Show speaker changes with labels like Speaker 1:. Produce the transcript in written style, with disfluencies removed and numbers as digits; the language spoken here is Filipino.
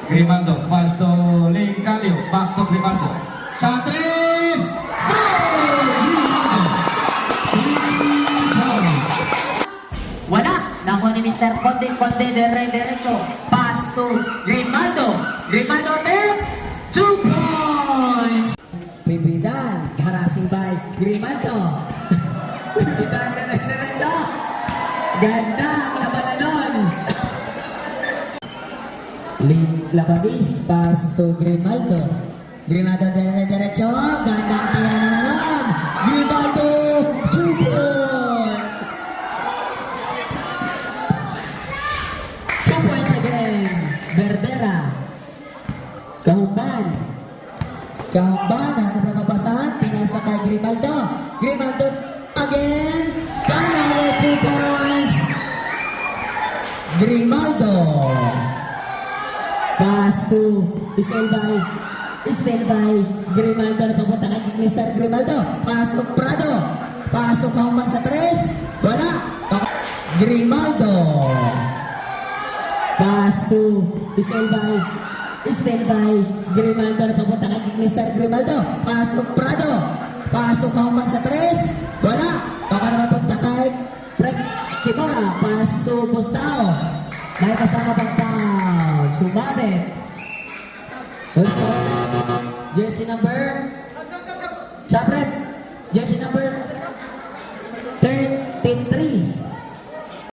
Speaker 1: Grimaldo, pass to Lincalio, back to Grimaldo. Sa 3,
Speaker 2: Wala. Nakuha ni Mr. Conde, derecho. Pass to Grimaldo. Grimaldo tip. 2 points. Pibidan, harassing by Grimaldo. Pibidan na derecho. Ganda ang labanan nun. Lababis, pass to Grimaldo. Grimaldo derecho. Gandang tira naman nun. Grimaldo, 2 points. 2 points again. Berdera. Kahumban. Ano na mapasahan? Pinasa kay Grimaldo. Grimaldo again. Another 2 points. Grimaldo. Pass to Istelbay. Grimaldo na papunta kay Mr. Grimaldo. Pass to Prado. Pass to Kahumban sa 3. Wala. Grimaldo. Pass to Istelbay. Grimaldo na papunta kay Mr. Grimaldo. Pass to Prado. Pass to Kahumban sa 3. Wala. Baka na papunta kay Frank Kimura. Pass to Bustao. May kasama pang foul. Sumabit. Jersey number. Sabrep. Jersey number